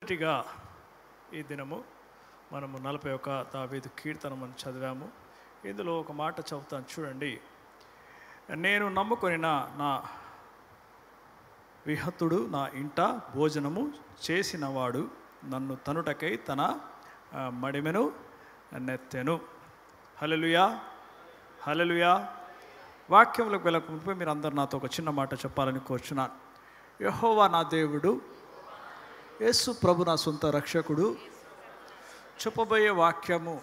మొదటిగా ఈ దినము మనము 41 దావీదు కీర్తన మనం చదివాము. ఇందులో ఒక మాట చదువుతాను చూడండి. నేను నమ్ముకొని నా విహతుడు నా ఇంట భోజనము చేసినవాడు నన్ను తనుటకై తన మడిమెను నెత్తెను. హల్లెలూయా, హల్లెలూయా. వాక్యములకు వెళ్ళక మీరు అందరు నాతో ఒక చిన్న మాట చెప్పాలని కోరుచున్నాను. యెహోవా నా దేవుడు, యేసు ప్రభు నా సొంత రక్షకుడు. చెప్పబోయే వాక్యము,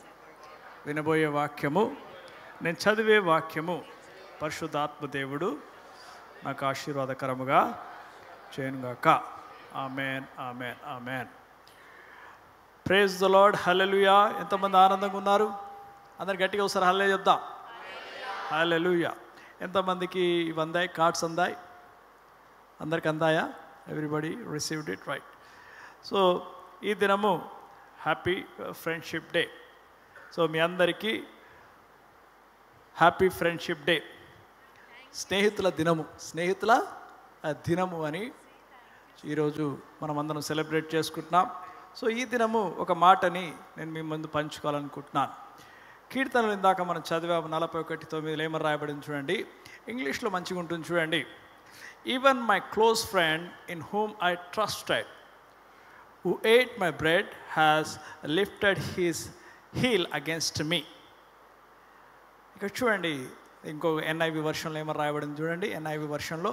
వినబోయే వాక్యము, నేను చదివే వాక్యము పరిశుద్ధాత్మ దేవుడు నాకు ఆశీర్వాదకరముగా చేయనుగాక. Amen, amen, amen. Praise the Lord. Hallelujah. ఎంతమంది ఆనందంగా ఉన్నారు? అందరు గట్టిగా ఒకసారి హల్లెలూయా చెప్దాం. హల్లెలూయా. ఎంతమందికి ఇవి అందాయి? కార్డ్స్ అందాయి? అందరికి అందాయా? Everybody received it, right. So ఈ దినము హ్యాపీ ఫ్రెండ్షిప్ డే. సో మీ అందరికీ హ్యాపీ ఫ్రెండ్షిప్ డే. స్నేహితుల దినము, స్నేహితుల దినము అని ఈరోజు మనం అందరం సెలబ్రేట్ చేసుకుంటున్నాం. సో ఈ దినము ఒక మాటని నేను మీ ముందు పంచుకోవాలనుకుంటున్నాను. కీర్తనలు ఇందాక మనం చదివాము 41:9 ఏమని రాయబడింది చూడండి. ఇంగ్లీష్లో మంచిగా ఉంటుంది చూడండి. Even my close friend in whom I trusted who ate my bread has lifted his heel against me. ఇక్కడ చూడండి, ఇంకో NIV వర్షన్లో ఏమని రాయబడింది చూడండి. NIV వర్షన్లో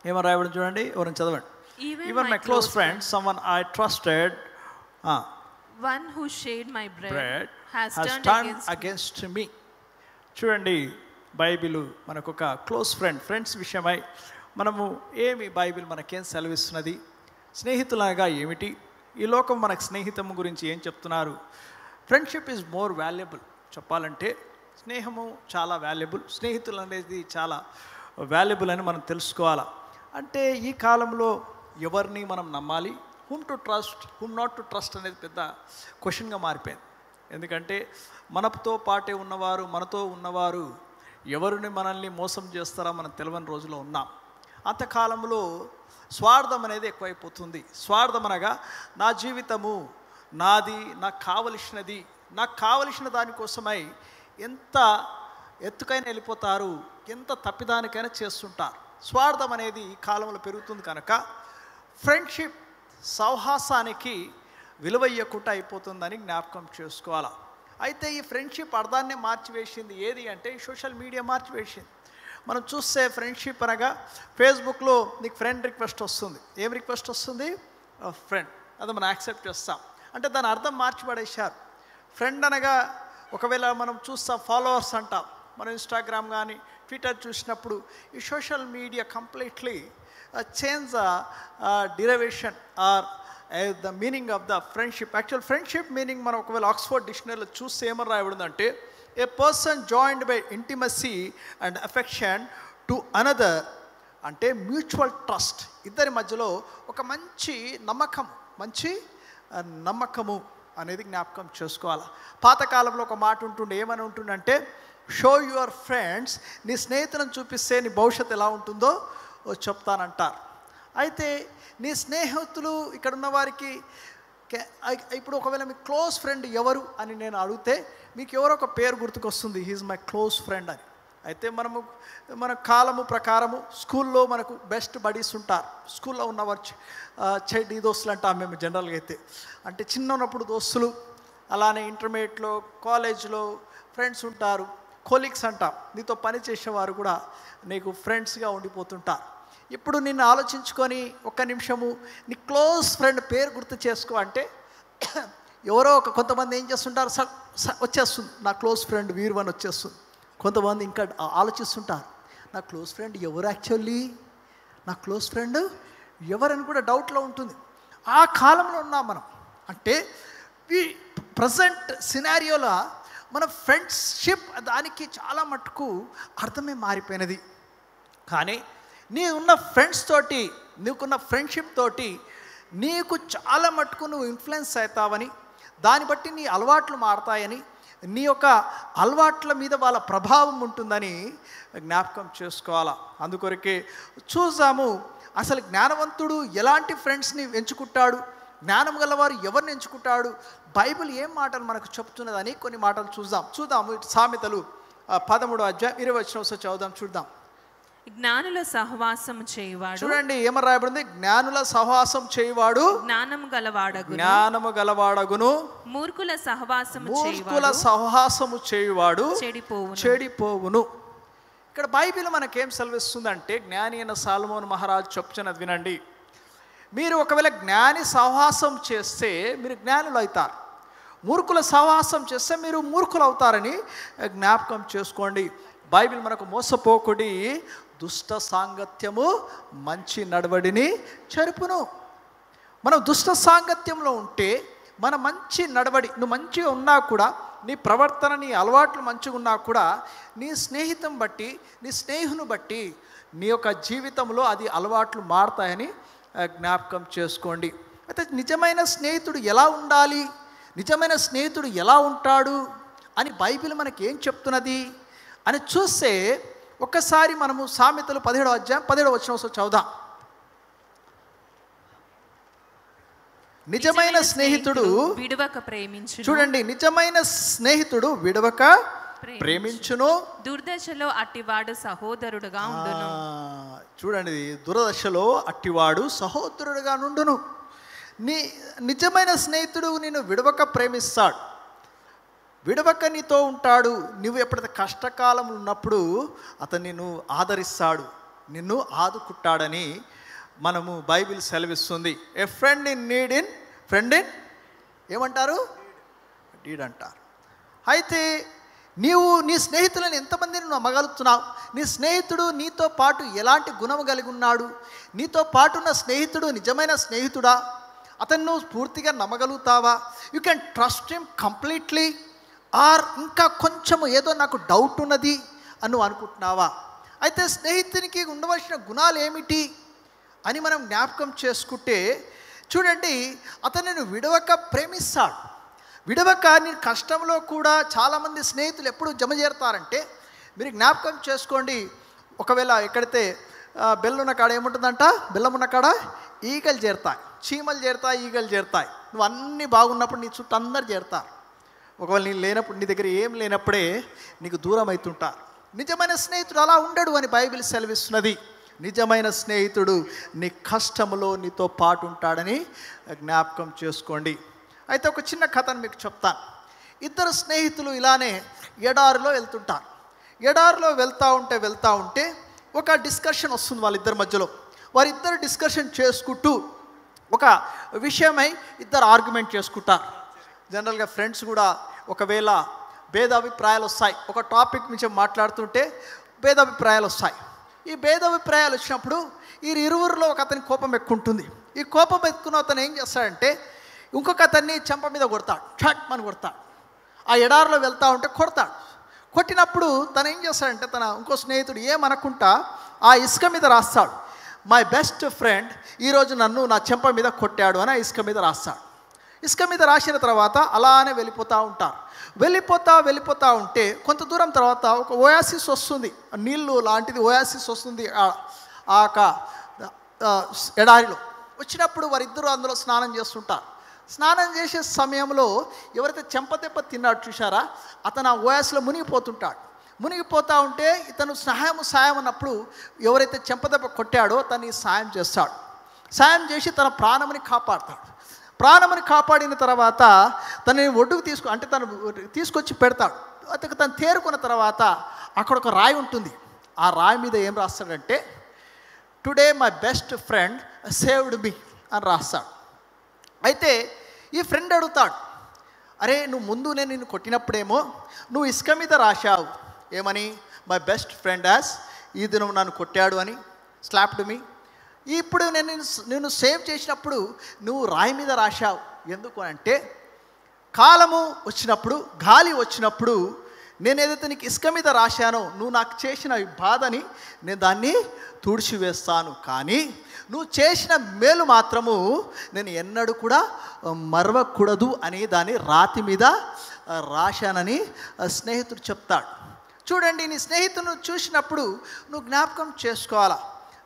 ఏమని రాయబడింది చూడండి. ఎవరైనా చదవండి. Even my close friend, someone I trusted, one who shared my bread has turned against me. చూడండి, బైబిల్ మనకు ఒక క్లోజ్ ఫ్రెండ్స్ విషయమై మనము ఏమి బైబిల్ మనకేం సెలవిస్తున్నది, స్నేహితులనగా ఏమిటి, ఈ లోకం మనకు స్నేహితం గురించి ఏం చెప్తున్నారు. Friendship is more valuable. చెప్పాలంటే స్నేహము చాలా వాల్యుబుల్, స్నేహితులు అనేది చాలా వాల్యుబుల్ అని మనం తెలుసుకోవాలా. అంటే ఈ కాలంలో ఎవరిని మనం నమ్మాలి, whom to trust, whom not to trust అనేది పెద్ద క్వశ్చన్గా మారిపోయింది. ఎందుకంటే మనతో పాటే ఉన్నవారు, మనతో ఉన్నవారు ఎవరిని మనల్ని మోసం చేస్తారా మనం తెలియని రోజులో ఉన్నాం. అంతకాలంలో స్వార్థం అనేది ఎక్కువైపోతుంది. స్వార్థం అనగా నా జీవితము నాది, నాకు కావలసిన దానికోసమై ఎంత ఎత్తుకైనా వెళ్ళిపోతారు, ఎంత తప్పిదానికైనా చేస్తుంటారు. స్వార్థం అనేది ఈ కాలంలో పెరుగుతుంది కనుక ఫ్రెండ్షిప్ సౌహాసానికి విలువ ఇవ్వకుండా అయిపోతుందని జ్ఞాపకం చేసుకోవాలి. అయితే ఈ ఫ్రెండ్షిప్ అర్థాన్ని మార్చివేసింది ఏది అంటే సోషల్ మీడియా మార్చివేసింది. మనం చూస్తే ఫ్రెండ్షిప్ అనగా ఫేస్బుక్లో నీకు ఫ్రెండ్ రిక్వెస్ట్ వస్తుంది. ఏం రిక్వెస్ట్ వస్తుంది? ఫ్రెండ్. అది మనం యాక్సెప్ట్ చేస్తాం. అంటే దాని అర్థం మార్చిపడేశారు. ఫ్రెండ్ అనగా ఒకవేళ మనం చూస్తాం ఫాలోవర్స్ అంటాం. మనం ఇన్స్టాగ్రామ్ కానీ ట్విట్టర్ చూసినప్పుడు ఈ social media completely change derivation or the meaning of the friendship. Actual friendship meaning మనం ఒకవేళ ఆక్స్ఫర్డ్ డిక్షనరీలో చూస్తే ఏమని రాయబడిందంటే a person joined by intimacy and affection to another, అంటే మ్యూచువల్ ట్రస్ట్, ఇద్దరి మధ్యలో ఒక మంచి నమ్మకము అనేది జ్ఞాపకం చేసుకోవాలి. పాతకాలంలో ఒక మాట ఉంటుండే, ఏమని ఉంటుందంటే షో యువర్ ఫ్రెండ్స్, నీ స్నేహితులను చూపిస్తే నీ భవిష్యత్తు ఎలా ఉంటుందో చెప్తానంటారు. అయితే నీ స్నేహితులు ఇక్కడ ఉన్న వారికి ఇప్పుడు ఒకవేళ మీ క్లోజ్ ఫ్రెండ్ ఎవరు అని నేను అడిగితే మీకు ఎవరో ఒక పేరు గుర్తుకొస్తుంది, హీజ్ మై క్లోజ్ ఫ్రెండ్ అని. అయితే మన కాలము ప్రకారము స్కూల్లో మనకు బెస్ట్ బడీస్ ఉంటారు. స్కూల్లో ఉన్నవారు చెడ్డీ దోస్తులు అంటాం మేము జనరల్గా. అయితే అంటే చిన్న ఉన్నప్పుడు దోస్తులు, అలానే ఇంటర్మీడియట్లో కాలేజ్లో ఫ్రెండ్స్ ఉంటారు, కొలీగ్స్ అంటాం. నీతో పని చేసేవారు కూడా నీకు ఫ్రెండ్స్గా ఉండిపోతుంటారు. ఇప్పుడు నిన్ను ఆలోచించుకొని ఒక్క నిమిషము నీ క్లోజ్ ఫ్రెండ్ పేరు గుర్తు చేసుకో అంటే ఎవరో కొంతమంది ఏం చేస్తుంటారు, వచ్చేస్తుంది నా క్లోజ్ ఫ్రెండ్ వీర్వన్ వచ్చేస్తుంది. కొంతమంది ఇంకా ఆలోచిస్తుంటారు నా క్లోజ్ ఫ్రెండ్ ఎవరు, యాక్చువల్లీ నా క్లోజ్ ఫ్రెండ్ ఎవరని కూడా డౌట్లో ఉంటుంది. ఆ కాలంలో ఉన్నాం మనం. అంటే ఈ ప్రజెంట్ సినారియోలో మన ఫ్రెండ్షిప్ దానికి చాలా మటుకు అర్థమే మారిపోయినది. కానీ నీకున్న ఫ్రెండ్స్ తోటి, నీకున్న ఫ్రెండ్షిప్ తోటి నీకు చాలా మటుకు నువ్వు ఇన్ఫ్లుయెన్స్ అవుతావని, దాన్ని బట్టి నీ అలవాట్లు మారుతాయని, నీ యొక్క అలవాట్ల మీద వాళ్ళ ప్రభావం ఉంటుందని జ్ఞాపకం చేసుకోవాలా. అందుకొరకే చూసాము అసలు జ్ఞానవంతుడు ఎలాంటి ఫ్రెండ్స్ని ఎంచుకుంటాడు, జ్ఞానం గలవారు ఎవరిని ఎంచుకుంటాడు, బైబిల్ ఏం మాటలు మనకు చెప్తున్నదని కొన్ని మాటలు చూద్దాము. సామెతలు 13వ అధ్యాయం 20వ వచనం చదువుదాం, చూద్దాం. జ్ఞానుల సహవాసం చేయువాడు, చూడండి ఏమని రాయబడింది, జ్ఞానుల సహవాసం చేయువాడు జ్ఞానము గలవాడగును, మూర్ఖుల సహవాసము చేయువాడు చెడిపోవును. ఇక్కడ బైబిల్ మనకేం సెలవిస్తుందంటే, జ్ఞాని అయిన సొలొమోను మహారాజు చెప్తున్నది వినండి. మీరు ఒకవేళ జ్ఞాని సహవాసం చేస్తే మీరు జ్ఞానులు అవుతారు, మూర్ఖుల సహవాసం చేస్తే మీరు మూర్ఖులు అవుతారని జ్ఞాపకం చేసుకోండి. బైబిల్ మనకు మోసపోకుడి, దుష్ట సాంగత్యము మంచి నడవడిని చెరుపును. మనం దుష్ట సాంగత్యంలో ఉంటే మన మంచి నడవడి, నువ్వు మంచిగా ఉన్నా కూడా, నీ ప్రవర్తన నీ అలవాట్లు మంచిగా ఉన్నా కూడా, నీ స్నేహితం బట్టి నీ స్నేహుని బట్టి నీ యొక్క జీవితంలో అది అలవాట్లు మారుతాయని జ్ఞాపకం చేసుకోండి. అయితే నిజమైన స్నేహితుడు ఎలా ఉండాలి, నిజమైన స్నేహితుడు ఎలా ఉంటాడు అని బైబిల్ మనకి ఏం చెప్తున్నది అని చూస్తే, ఒక్కసారి మనము సామెతలు 17వ అధ్యాయం 17వ వచనం చదువుదాం. నిజమైన స్నేహితుడు విడవక ప్రేమించును. చూడండి, నిజమైన స్నేహితుడు విడవక ప్రేమించును, దుర్దశలో అట్టివాడు సహోదరుడుగా ఉండును. చూడండి, దురదశలో అట్టివాడు సహోదరుడుగా నుండును. నిజమైన స్నేహితుడు నిన్ను విడవక ప్రేమిస్తాడు, విడవక నీతో ఉంటాడు. నువ్వు ఎప్పుడైతే కష్టకాలం ఉన్నప్పుడు అతను నిన్ను ఆదరిస్తాడు, నిన్ను ఆదుకుంటాడని మనము బైబిల్ సెలవిస్తుంది. ఏ ఫ్రెండ్ ఇన్ నీడ్ ఏమంటారు, డీడ్ అంటారు. అయితే నీవు నీ స్నేహితులను ఎంతమందిని నువ్వు నమ్మగలుగుతున్నావు, నీ స్నేహితుడు నీతో పాటు ఎలాంటి గుణము కలిగి ఉన్నాడు, నీతో పాటు ఉన్న స్నేహితుడు నిజమైన స్నేహితుడా, అతను నువ్వు పూర్తిగా నమ్మగలుగుతావా, you can trust him completely, or ఇంకా కొంచెము ఏదో నాకు డౌట్ ఉన్నది అని నువ్వు అనుకుంటున్నావా. అయితే స్నేహితునికి ఉండవలసిన గుణాలు ఏమిటి అని మనం జ్ఞాపకం చేసుకుంటే, చూడండి, అతను విడవక ప్రేమిస్తాడు. విడవక నీ కష్టంలో కూడా చాలామంది స్నేహితులు ఎప్పుడు జమ చేరుతారంటే, మీరు జ్ఞాపకం చేసుకోండి, ఒకవేళ ఎక్కడైతే బెల్లున్న కాడ ఏముంటుందంట, బెల్లం ఉన్న కాడ ఈగలు చేరుతాయి, చీమలు చేరుతాయి, ఈగలు చేరుతాయి. నువ్వు అన్నీ బాగున్నప్పుడు నీ చుట్టూ అందరు చేరుతారు. ఒకవేళ నీ లేనప్పుడు, నీ దగ్గర ఏం లేనప్పుడే నీకు దూరం అవుతుంటారు. నిజమైన స్నేహితుడు అలా ఉండడు అని బైబిల్ సెలవిస్తున్నది. నిజమైన స్నేహితుడు నీ కష్టములో నీతో పాటు ఉంటాడని జ్ఞాపకం చేసుకోండి. అయితే ఒక చిన్న కథను మీకు చెప్తాను. ఇద్దరు స్నేహితులు ఇలానే ఎడారిలో వెళ్తుంటారు. ఎడారిలో వెళ్తూ ఉంటే ఒక డిస్కషన్ వస్తుంది వాళ్ళిద్దరి మధ్యలో. వారిద్దరు డిస్కషన్ చేసుకుంటూ ఒక విషయమై ఇద్దరు ఆర్గ్యుమెంట్ చేసుకుంటారు. జనరల్గా ఫ్రెండ్స్ కూడా ఒకవేళ భేదాభిప్రాయాలు వస్తాయి, ఒక టాపిక్ నుంచి మాట్లాడుతుంటే భేదాభిప్రాయాలు వస్తాయి. ఈ భేదాభిప్రాయాలు వచ్చినప్పుడు ఈ ఇరువురిలో ఒక అతని కోపం ఎక్కుంటుంది. ఈ కోపం ఎక్కున్న అతను ఏం చేస్తాడంటే, ఇంకొక అతన్ని చెంప మీద కొడతాడు, షట్ అని కొడతాడు. ఆ ఎడారిలో వెళ్తూ ఉంటే కొడతాడు. కొట్టినప్పుడు తను ఏం చేస్తాడంటే, తన ఇంకో స్నేహితుడు ఏమనకుండా ఆ ఇసుక మీద రాస్తాడు, మై బెస్ట్ ఫ్రెండ్ ఈరోజు నన్ను నా చెంప మీద కొట్టాడు అని ఆ ఇసుక మీద రాస్తాడు. ఇసుక మీద రాసిన తర్వాత అలానే వెళ్ళిపోతూ ఉంటారు. వెళ్ళిపోతూ ఉంటే కొంత దూరం తర్వాత ఒక ఓయాసిస్ వస్తుంది, నీళ్ళు లాంటిది ఓయాసిస్ వస్తుంది ఆ ఎడారిలో. వచ్చినప్పుడు వారిద్దరూ అందులో స్నానం చేస్తుంటారు. స్నానం చేసే సమయంలో ఎవరైతే చెంపదెబ్బ తిన్నాడు చూసారా, అతను ఆ ఓయాసిలో మునిగిపోతుంటాడు. మునిగిపోతూ ఉంటే ఇతను సాయం అన్నప్పుడు ఎవరైతే చెంపదెబ్బ కొట్టాడో తను సాయం చేస్తాడు. సాయం చేసి తన ప్రాణముని కాపాడతాడు. ప్రాణముని కాపాడిన తర్వాత తనని ఒడ్డుకు తను తీసుకొచ్చి పెడతాడు. అతను తను తేరుకున్న తర్వాత అక్కడ ఒక రాయి ఉంటుంది. ఆ రాయి మీద ఏం రాస్తాడంటే, today my best friend saved me అని రాస్తాడు. అయితే ఈ ఫ్రెండ్ అడుగుతాడు, అరే నువ్వు ముందు నేను నిన్ను కొట్టినప్పుడేమో నువ్వు ఇసుక మీద రాశావు ఏమని, మై బెస్ట్ ఫ్రెండ్ యాజ్ ఈ దినం నన్ను కొట్టాడు అని, స్లాప్డ్ మీ. ఇప్పుడు నేను సేవ్ చేసినప్పుడు నువ్వు రాయి మీద రాశావు. ఎందుకు అంటే, కాలము వచ్చినప్పుడు, గాలి వచ్చినప్పుడు నేను ఏదైతే నీకు ఇసుక మీద రాశానో నువ్వు నాకు చేసిన ఈ బాధని నేను దాన్ని తుడిచివేస్తాను, కానీ నువ్వు చేసిన మేలు మాత్రము నేను ఎన్నడూ కూడా మరవకూడదు అని దాన్ని రాతి మీద రాశానని స్నేహితుడు చెప్తాడు. చూడండి, నీ స్నేహితులను చూసినప్పుడు నువ్వు జ్ఞాపకం చేసుకోవాలా,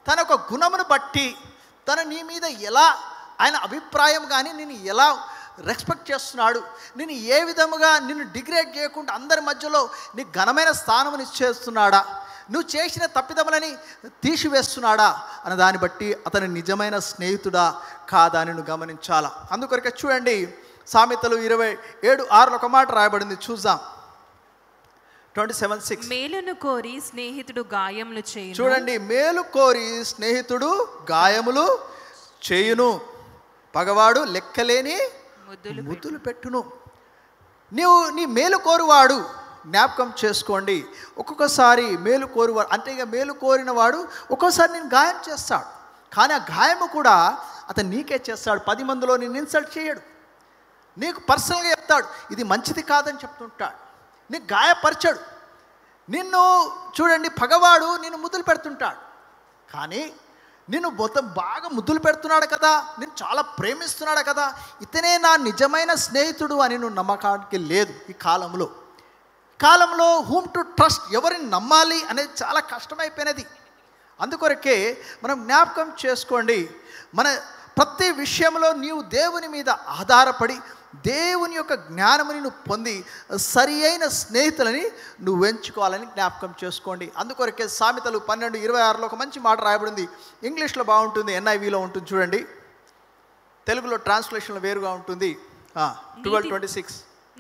తన ఒక గుణమును బట్టి తను నీ మీద ఎలా ఆయన అభిప్రాయం కానీ నిన్ను ఎలా రెస్పెక్ట్ చేస్తున్నాడు, నేను ఏ విధముగా నిన్ను డిగ్రేడ్ చేయకుండా అందరి మధ్యలో నీకు ఘనమైన స్థానముని ఇచ్చేస్తున్నాడా, నువ్వు చేసిన తప్పిదములని తీసివేస్తున్నాడా అన్న దాన్ని బట్టి అతను నిజమైన స్నేహితుడా కాదా అని నువ్వు గమనించాలా. అందుకొరకే చూడండి, సామెతలు 27:6 ఒక మాట రాయబడింది, చూద్దాం. 27:6. మేలును కోరి స్నేహితుడు గాయములు చేయును. చూడండి, మేలు కోరి స్నేహితుడు గాయములు చేయును, పగవాడు లెక్కలేని ముద్దులు పెట్టును. నీ మేలు కోరువాడు, జ్ఞాపకం చేసుకోండి, ఒక్కొక్కసారి మేలు కోరువాడు అంటే ఇక మేలు కోరిన వాడు ఒక్కోసారి నేను గాయం చేస్తాడు, కానీ ఆ గాయము కూడా అతను నీకే చేస్తాడు. 10 మందిలో నిన్ను ఇన్సల్ట్ చేయడు, నీకు పర్సనల్గా చెప్తాడు ఇది మంచిది కాదని చెప్తుంటాడు, నీకు గాయపరచడు. నిన్ను చూడండి, పగవాడు నిన్ను ముద్దులు పెడుతుంటాడు, కానీ నిన్ను మొత్తం బాగా ముద్దులు పెడుతున్నాడు కదా, నేను చాలా ప్రేమిస్తున్నాడు కదా, ఇతనే నా నిజమైన స్నేహితుడు అని నువ్వు నమ్మకానికి లేదు. ఈ కాలంలో హూమ్ టు ట్రస్ట్, ఎవరిని నమ్మాలి అనేది చాలా కష్టమైపోయినది. అందుకొరకే మనం జ్ఞాపకం చేసుకోండి, మన ప్రతి విషయంలో నీవు దేవుని మీద ఆధారపడి దేవుని యొక్క జ్ఞానముని నువ్వు పొంది సరి అయిన స్నేహితులని నువ్వు ఎంచుకోవాలని జ్ఞాపకం చేసుకోండి. అందుకొరకే సామెతలు 12:26 ఒక మంచి మాట రాయబడింది. ఇంగ్లీష్లో బాగుంటుంది, NIVలో ఉంటుంది చూడండి, తెలుగులో ట్రాన్స్లేషన్లో వేరుగా ఉంటుంది. 12:26.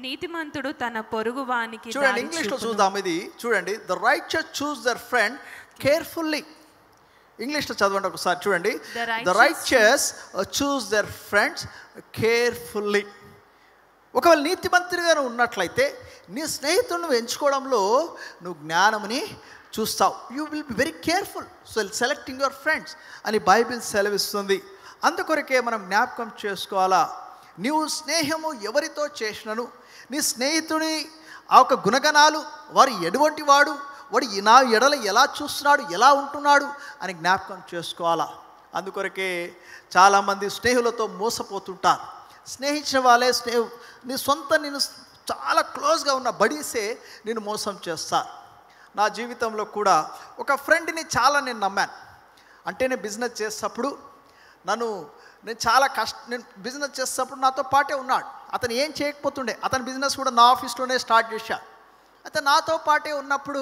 నీతిమంతుడు తన పొరుగు వానికి చూడండి, ఇంగ్లీష్లో చూద్దాం. ఇది చూడండి, the righteous choose their friend carefully. ఇంగ్లీష్లో చదవండి ఒకసారి, చూడండి, the righteous choose their friends carefully. ఒకవేళ నీతిమంతుడిగా నువ్వు ఉన్నట్లయితే నీ స్నేహితులను నువ్వు ఎంచుకోవడంలో నువ్వు జ్ఞానముని చూస్తావు. You will be very careful selecting your friends అని బైబిల్ సెలవిస్తుంది. అందుకొరకే మనం జ్ఞాపకం చేసుకోవాలా, నీవు స్నేహము ఎవరితో చేసినను నీ స్నేహితుడి ఆ ఒక గుణగణాలు, వారు ఎటువంటి వాడు, వాడు నా ఎడల ఎలా చూస్తున్నాడు, ఎలా ఉంటున్నాడు అని జ్ఞాపకం చేసుకోవాలా. అందుకొరకే చాలామంది స్నేహితులతో మోసపోతుంటారు. స్నేహించిన వాళ్ళే నీ సొంత నేను చాలా క్లోజ్గా ఉన్న బడీసే నేను మోసం చేస్తారు. నా జీవితంలో కూడా ఒక ఫ్రెండ్ని చాలా నేను నమ్మాను. అంటే నేను బిజినెస్ చేసేటప్పుడు నేను బిజినెస్ చేసేటప్పుడు నాతో పాటే ఉన్నాడు. అతను ఏం చేయకపోతుండే, అతని బిజినెస్ కూడా నా ఆఫీస్లోనే స్టార్ట్ చేశాడు. అయితే నాతో పాటే ఉన్నప్పుడు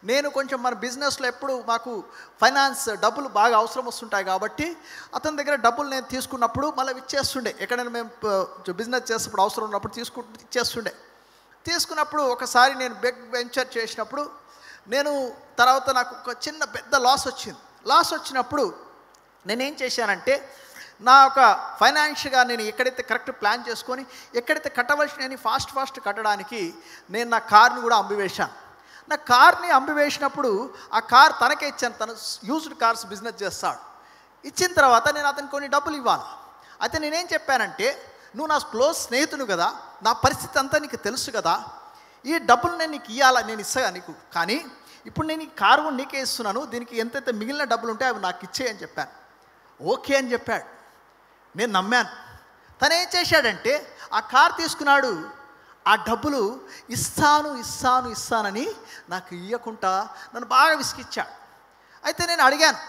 నేను కొంచెం మన బిజినెస్లో ఎప్పుడు మాకు ఫైనాన్స్ డబ్బులు బాగా అవసరం వస్తుంటాయి కాబట్టి అతని దగ్గర డబ్బులు నేను తీసుకున్నప్పుడు మళ్ళీ ఇచ్చేస్తుండే. ఎక్కడైనా మేము బిజినెస్ చేసేటప్పుడు అవసరం ఉన్నప్పుడు ఇచ్చేస్తుండే. తీసుకున్నప్పుడు ఒకసారి నేను బిగ్ వెంచర్ చేసినప్పుడు తర్వాత నాకు ఒక చిన్న పెద్ద లాస్ వచ్చినప్పుడు నేనేం చేశానంటే, నా ఒక ఫైనాన్షియల్గా నేను ఎక్కడైతే కరెక్ట్ ప్లాన్ చేసుకొని ఎక్కడైతే కట్టవలసిన ఫాస్ట్ కట్టడానికి నేను నా కార్ని కూడా అమ్మివేశాను. నా కార్ని అమ్మివేసినప్పుడు ఆ కార్ తనకే ఇచ్చాను. తను యూజ్డ్ కార్స్ బిజినెస్ చేస్తాడు. ఇచ్చిన తర్వాత నేను అతనికి కొన్ని డబ్బులు ఇవ్వాలి. అయితే నేనేం చెప్పానంటే, నువ్వు నా క్లోజ్ స్నేహితుడు కదా, నా పరిస్థితి అంతా నీకు తెలుసు కదా, ఈ డబ్బులు నేను నీకు ఇవ్వాలా, నేను ఇస్తాను నీకు, కానీ ఇప్పుడు నేను ఈ కారు కూడా నీకే ఇస్తున్నాను, దీనికి ఎంతైతే మిగిలిన డబ్బులు ఉంటే అవి నాకు ఇచ్చేయని చెప్పాను. ఓకే అని చెప్పాడు. నేను నమ్మాను. తను ఏం చేశాడంటే, ఆ కార్ తీసుకున్నాడు, ఆ డబ్బులు ఇస్తానని నాకు ఇవ్వకుండా నన్ను బాగా విసిగిచ్చాడు. అయితే నేను అడిగాను,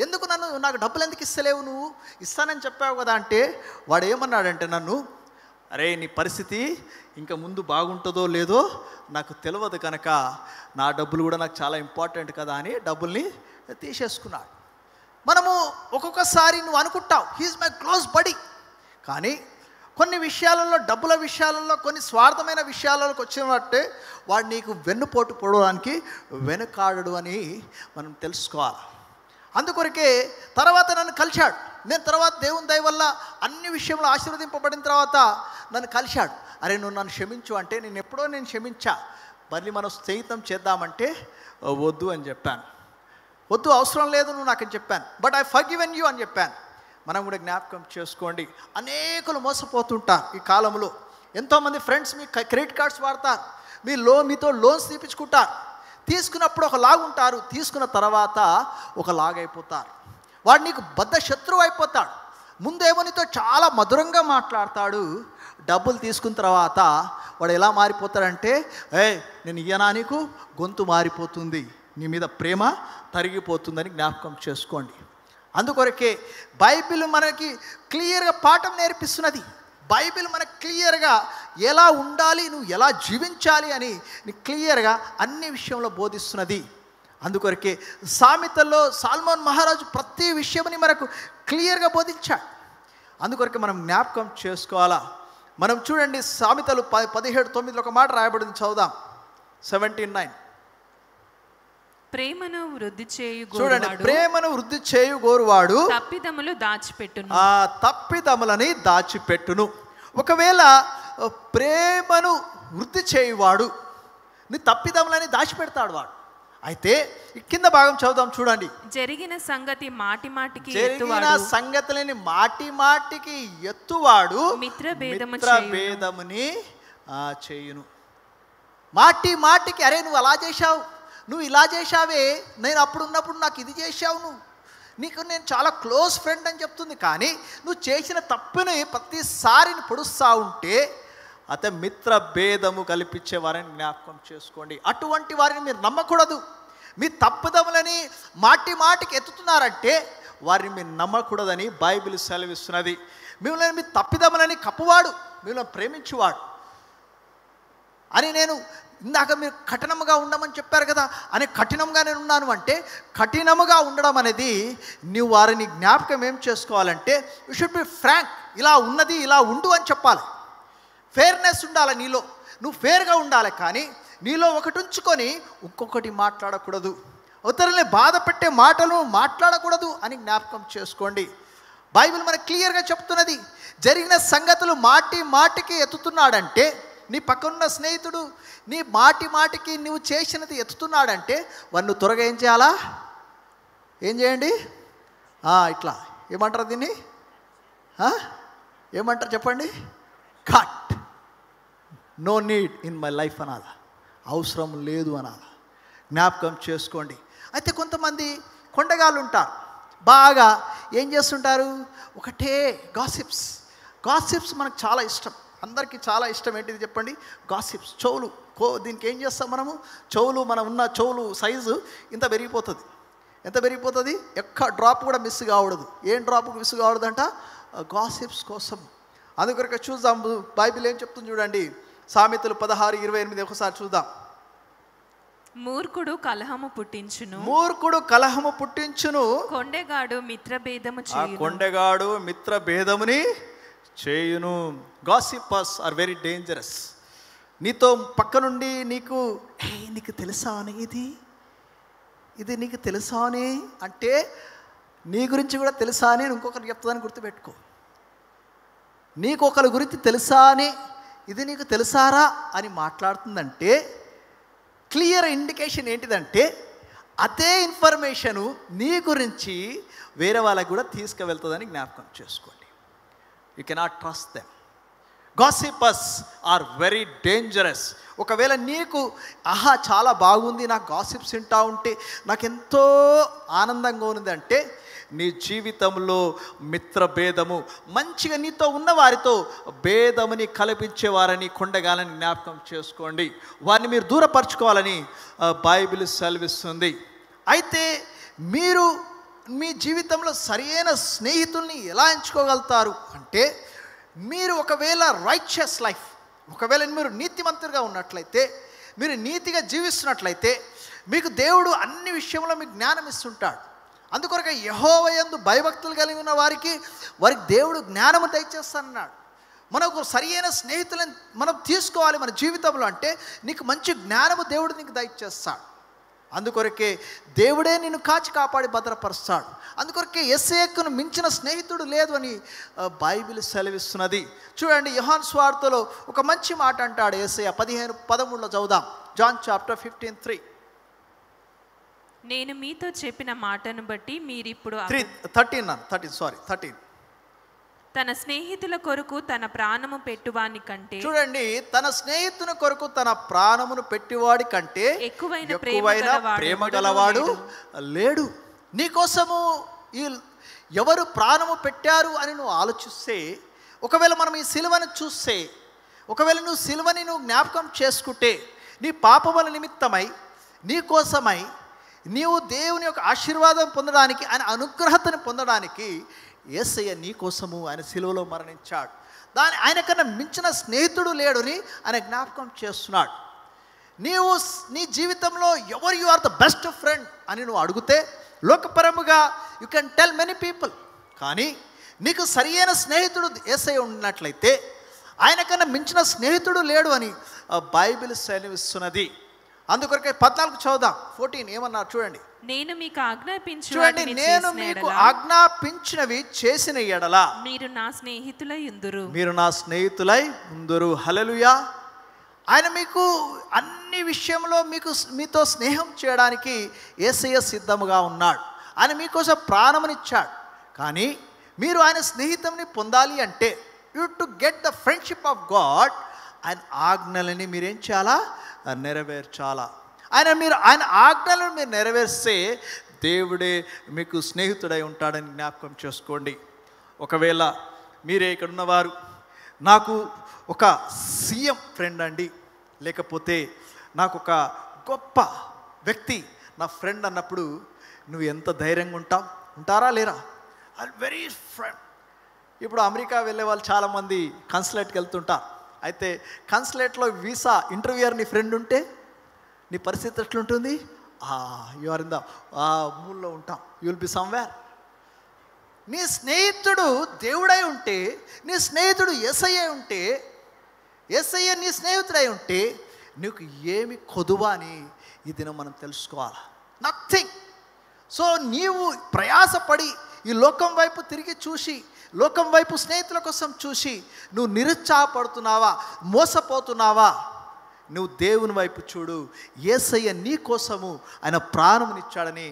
ఎందుకు నాకు డబ్బులు ఎందుకు ఇస్తలేవు, నువ్వు ఇస్తానని చెప్పావు కదా అంటే, వాడు ఏమన్నాడంటే నన్ను, అరే నీ పరిస్థితి ఇంకా ముందు బాగుంటుందో లేదో నాకు తెలియదు కనుక నా డబ్బులు కూడా నాకు చాలా ఇంపార్టెంట్ కదా అని డబ్బుల్ని తీసేసుకున్నాడు. మనము ఒక్కొక్కసారి నువ్వు అనుకుంటావు హీఈస్ మై క్లోజ్ బడీ, కానీ కొన్ని విషయాలలో, డబ్బుల విషయాలలో, కొన్ని స్వార్థమైన విషయాలకు వచ్చినట్టే వాడు నీకు వెన్నుపోటు పొడవడానికి వెనుకాడడు అని మనం తెలుసుకోవాలి. అందుకొరకే తర్వాత నన్ను కలిశాడు. నేను తర్వాత దేవుని దయ వల్ల అన్ని విషయంలో ఆశీర్వదింపబడిన తర్వాత నన్ను కలిశాడు. అరే నువ్వు నన్ను క్షమించు అంటే, నేను క్షమించా, మళ్ళీ మనం స్నేహితం చేద్దామంటే వద్దు అని చెప్పాను. వద్దు, అవసరం లేదు నువ్వు నాకు అని చెప్పాను. బట్ ఐ ఫర్గివెన్ యూ అని చెప్పాను. మనం కూడా జ్ఞాపకం చేసుకోండి, అనేకులు మోసపోతుంటారు ఈ కాలంలో. ఎంతోమంది ఫ్రెండ్స్ మీ క్రెడిట్ కార్డ్స్ వాడతారు, మీతో లోన్స్ తీపించుకుంటారు. తీసుకున్నప్పుడు ఒక లాగుంటారు, తీసుకున్న తర్వాత ఒక లాగైపోతారు. వాడు నీకు బద్ద శత్రువు అయిపోతాడు. ముందేమో నీతో చాలా మధురంగా మాట్లాడతాడు, డబ్బులు తీసుకున్న తర్వాత వాడు ఎలా మారిపోతాడంటే, నేను ఇయ్యనా నీకు, గొంతు మారిపోతుంది, నీ మీద ప్రేమ తరిగిపోతుందని జ్ఞాపకం చేసుకోండి. అందుకొరకే బైబిల్ మనకి క్లియర్గా పాఠం నేర్పిస్తున్నది. బైబిల్ మనకు క్లియర్గా ఎలా ఉండాలి, నువ్వు ఎలా జీవించాలి అని క్లియర్గా అన్ని విషయంలో బోధిస్తున్నది. అందుకొరకే సామెతల్లో సాల్మోన్ మహారాజు ప్రతి విషయమని మనకు క్లియర్గా బోధించాడు. అందుకొరకే మనం జ్ఞాపకం చేసుకోవాలా. మనం చూడండి సామెతలు 17:9 ఒక మాట రాయబడింది, చదువుదాం. 17:9 ప్రేమను వృద్ధి చేయు చూడండి. ప్రేమను వృద్ధి చేయు గోరువాడు తప్పిదములు దాచిపెట్టును. తప్పిదములని దాచిపెట్టును. ఒకవేళ ప్రేమను వృద్ధి చేయువాడు నీ తప్పిదములని దాచిపెడతాడు వాడు. అయితే కింద భాగం చదువుదాం చూడండి. జరిగిన సంగతి మాటి మాటికి జరిగిన సంగతులని మాటి మాటికి ఎత్తువాడు మిత్రభేదముని చేయును. మాటి మాటికి అరే నువ్వు అలా చేశావు, నువ్వు ఇలా చేశావే, నేను అప్పుడు ఉన్నప్పుడు నాకు ఇది చేశావు, నీకు నేను చాలా క్లోజ్ ఫ్రెండ్ అని చెప్తుంది. కానీ నువ్వు చేసిన తప్పుని ప్రతిసారి పొడుస్తూ ఉంటే అతను మిత్ర భేదము కల్పించే వారిని జ్ఞాపకం చేసుకోండి. అటువంటి వారిని మీరు నమ్మకూడదు. మీ తప్పుదములని మాటి మాటికి ఎత్తుతున్నారంటే వారిని మీరు నమ్మకూడదని బైబిల్ సెలవిస్తున్నది. మిమ్మల్ని మీ తప్పిదములని కప్పువాడు మిమ్మల్ని ప్రేమించువాడు అని నేను ఇందాక మీరు కఠినముగా ఉండమని చెప్పారు కదా అని కఠినంగా నేను ఉన్నాను అంటే కఠినముగా ఉండడం అనేది నువ్వు వారిని జ్ఞాపకం ఏం చేసుకోవాలంటే యూ షుడ్ బి ఫ్రాంక్. ఇలా ఉన్నది ఇలా ఉండు అని చెప్పాలి. ఫేర్నెస్ ఉండాలి నీలో, నువ్వు ఫేర్గా ఉండాలి. కానీ నీలో ఒకటి ఉంచుకొని ఇంకొకటి మాట్లాడకూడదు. ఇతరులని బాధ పెట్టే మాటలు మాట్లాడకూడదు అని జ్ఞాపకం చేసుకోండి. బైబిల్ మనకు క్లియర్గా చెప్తున్నది. జరిగిన సంగతులు మాటి మాటికి ఎత్తుతున్నాడంటే నీ పక్కనున్న స్నేహితుడు నీ మాటి మాటికి నువ్వు చేసినది ఎత్తుతున్నాడంటే వాడిని త్వరగా ఏం చేయాలా? ఏం చేయండి? ఇట్లా ఏమంటారు దీన్ని? ఏమంటారు చెప్పండి? Cut. No need in my life అనాలా, అవసరం లేదు అనాలా. జ్ఞాపకం చేసుకోండి. అయితే కొంతమంది కొండగాళ్ళు ఉంటారు, బాగా ఏం చేస్తుంటారు, ఒకటే గాసిప్స్ మనకు చాలా ఇష్టం. అందరికీ చాలా ఇష్టం. ఏంటిది చెప్పండి? గాసిప్స్. చెవులు దీనికి ఏం చేస్తాం మనము? చెవులు మన ఉన్న చెవులు సైజు ఇంత పెరిగిపోతుంది. ఎంత పెరిగిపోతుంది? ఎక్క డ్రాప్ కూడా మిస్ కావడదు. ఏం డ్రాప్ మిస్ కావడదంట? గాసిప్స్ కోసం. అందుకొరకు చూద్దాం బైబిల్ ఏం చెప్తుంది చూడండి. సామెతలు 16:28 ఒకసారి చూద్దాం. మూర్ఖుడు కలహము పుట్టించును, కొండెగాడు మిత్రభేదముని చేయును. Gossipers are very dangerous. నీతో పక్క నుండి నీకు తెలుసా అని ఇది నీకు తెలుసా అని అంటే నీ గురించి కూడా తెలుసా అని ఇంకొకరికి చెప్తుందని గుర్తుపెట్టుకో. నీకు ఒకరి గురించి తెలుసా అని ఇది నీకు తెలుసారా అని మాట్లాడుతుందంటే క్లియర్ ఇండికేషన్ ఏంటిదంటే అదే ఇన్ఫర్మేషను నీ గురించి వేరే వాళ్ళకి కూడా తీసుకువెళ్తుందని జ్ఞాపకం చేసుకోండి. You cannot trust them. Gossipers are very dangerous. ఒకవేళ నీకు చాలా బాగుంది, నాకు గాసిప్స్ వింటా ఉంటే నాకు ఎంతో ఆనందంగా ఉంది అంటే నీ జీవితంలో మిత్రభేదము, మంచిగా నీతో ఉన్న వారితో భేదముని కల్పించేవారని కొండగాలని జ్ఞాపకం చేసుకోండి. వారిని మీరు దూరపరచుకోవాలని బైబిల్ సెలవిస్తుంది. అయితే మీరు మీ జీవితంలో సరైన స్నేహితుల్ని ఎలా ఎంచుకోగలుగుతారు అంటే మీరు ఒకవేళ రైచియస్ లైఫ్, ఒకవేళ మీరు నీతిమంతులుగా ఉన్నట్లయితే, మీరు నీతిగా జీవిస్తున్నట్లయితే మీకు దేవుడు అన్ని విషయంలో మీకు జ్ఞానం ఇస్తుంటాడు. అందుకొరకు యెహోవా యందు భయభక్తులు కలిగి ఉన్న వారికి దేవుడు జ్ఞానము దయచేస్తానన్నాడు. మనకు సరియైన స్నేహితులను మనం తీసుకోవాలి మన జీవితంలో అంటే నీకు మంచి జ్ఞానము దేవుడు నీకు దయచేస్తాడు. అందుకొరకే దేవుడే నిన్ను కాచి కాపాడి భద్రపరుస్తాడు. అందుకొరకే యేసయ్యను మించిన స్నేహితుడు లేదు అని బైబిల్ సెలవిస్తున్నది. చూడండి యోహాను సువార్తలో ఒక మంచి మాట అంటాడు యేసయ్య. 15:13 చదువుదాం. John chapter 15:3. నేను మీతో చెప్పిన మాటను బట్టి మీరిప్పుడు 13 తన స్నేహితుల కొరకు తన ప్రాణము పెట్టువాని కంటే, చూడండి, తన స్నేహితుని కొరకు తన ప్రాణమును పెట్టివాడి కంటే ఎక్కువైన ప్రేమ గలవాడు లేడు. నీకోసము ఎవరు ప్రాణము పెట్టారు అని నువ్వు ఆలోచిస్తే, ఒకవేళ మనం ఈ సిలువను చూస్తే, ఒకవేళ నువ్వు సిలువని జ్ఞాపకం చేసుకుంటే నీ పాపముల నిమిత్తమై, నీ కోసమై, నీవు దేవుని యొక్క ఆశీర్వాదం పొందడానికి, ఆయన అనుగ్రహతను పొందడానికి యేసయ్య నీ కోసము ఆయన సిలువలో మరణించాడు. ఆయనకన్నా మించిన స్నేహితుడు లేడని ఆయన జ్ఞాపకం చేస్తున్నాడు. నీవు నీ జీవితంలో ఎవరు you are the best friend అని నువ్వు అడిగితే లోకపరముగా you can tell many people. కానీ నీకు సరియైన స్నేహితుడు యేసయ్య ఉన్నట్లయితే ఆయనకన్నా మించిన స్నేహితుడు లేడు అని బైబిల్ సెలవిస్తున్నది. అందుకొరకే 14 చదువుదాం. 14 ఏమన్నారు చూడండి. నేను మీకు చూడండి, నేను మీకు ఆజ్ఞాపించినవి చేసిన ఎడల మీరు నా స్నేహితులై ఉందురు. మీరు నా స్నేహితులై ఉందురు. హల్లెలూయా. ఆయన మీకు అన్ని విషయంలో మీతో స్నేహం చేయడానికి యేసయ్య సిద్ధముగా ఉన్నాడు. ఆయన మీకోసం ప్రాణమునిచ్చాడు. కానీ మీరు ఆయన స్నేహితుని పొందాలి అంటే you to get the friendship of God, ఆయన ఆజ్ఞలని మీరేం చేయాలా? నెరవేర్చాలా. ఆయన ఆజ్ఞలను మీరు నెరవేర్స్తే దేవుడే మీకు స్నేహితుడై ఉంటాడని జ్ఞాపకం చేసుకోండి. ఒకవేళ మీరే ఇక్కడ ఉన్నవారు నాకు ఒక సీఎం ఫ్రెండ్ అండి, లేకపోతే నాకు ఒక గొప్ప వ్యక్తి నా ఫ్రెండ్ అన్నప్పుడు నువ్వు ఎంత ధైర్యంగా ఉంటారా లేరా? Very friend. ఇప్పుడు అమెరికా వెళ్ళే వాళ్ళు చాలామంది కన్సులేట్కి వెళ్తుంటారు. అయితే కన్సులేట్లో వీసా ఇంటర్వ్యూయర్ నీ ఫ్రెండ్ ఉంటే నీ పరిస్థితి ఎట్లుంటుంది? యు ఆర్ ఇన్ ద మూల్లో ఉంటాం, యు విల్ బి సమ్వేర్. నీ స్నేహితుడు దేవుడై ఉంటే, నీ స్నేహితుడు యేసయ్య ఉంటే, యేసయ్య నీ స్నేహితుడై ఉంటే నీకు ఏమి కొదువా అని ఈ దినం మనం తెలుసుకోవాలి. నథింగ్. సో నీవు ప్రయాసపడి ఈ లోకం వైపు తిరిగి చూసి, లోకం వైపు స్నేహితుల కోసం చూసి నువ్వు నిరుత్సాహపడుతున్నావా, మోసపోతున్నావా? నువ్వు దేవుని వైపు చూడు. యేసయ్య నీ కోసము ఆయన ప్రాణమునిచ్చాడని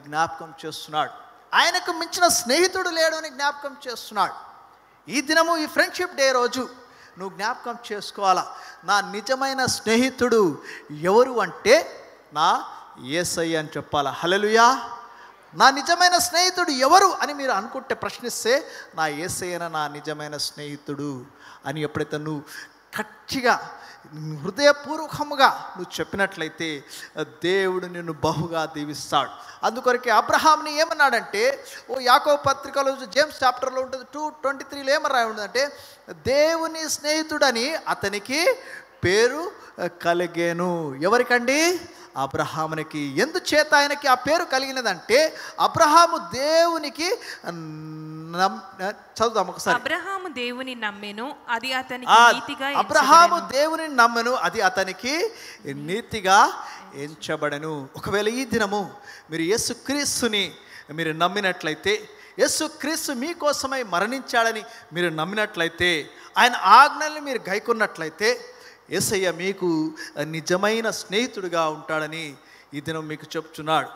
జ్ఞాపకం చేస్తున్నాడు. ఆయనకు మించిన స్నేహితుడు లేడు అని జ్ఞాపకం చేస్తున్నాడు. ఈ దినము ఈ ఫ్రెండ్షిప్ డే రోజు నువ్వు జ్ఞాపకం చేసుకోవాలా, నా నిజమైన స్నేహితుడు ఎవరు అంటే నా యేసయ్య అని చెప్పాలా. హల్లెలూయా. నా నిజమైన స్నేహితుడు ఎవరు అని మీరు అనుకుంటే, ప్రశ్నిస్తే నా యేసయ్యన నా నిజమైన స్నేహితుడు అని ఎప్పుడైతే నువ్వు గట్టిగా హృదయపూర్వకముగా నువ్వు చెప్పినట్లయితే దేవుడు నిన్ను బహుగా దీవిస్తాడు. అందుకొరకే అబ్రహాంని ఏమన్నాడంటే, యాకోబు పత్రికలో జేమ్స్ చాప్టర్లో ఉంటుంది 2:23 ఏమన్నా ఉందంటే, దేవుని స్నేహితుడని అతనికి పేరు కలిగేను. ఎవరికండి? అబ్రహామునికి. ఎందుచేత ఆయనకి ఆ పేరు కలిగినదంటే అబ్రహాము దేవునికి చదువుదాం ఒకసారి. అబ్రహాము దేవుని నమ్మెను, అది అతనికి నీతిగా. అబ్రహాము దేవుని నమ్మెను, అది అతనికి నీతిగా ఎంచబడెను. ఒకవేళ ఈ దినము మీరు యేసుక్రీస్తుని మీరు నమ్మినట్లయితే, యేసుక్రీస్తు మీకోసమై మరణించాడని మీరు నమ్మినట్లయితే, ఆయన ఆజ్ఞల్ని మీరు గైకొన్నట్లయితే యేసయ్య మీకు నిజమైన స్నేహితుడిగా ఉంటాడని ఈ దినం మీకు చెప్తున్నాడు.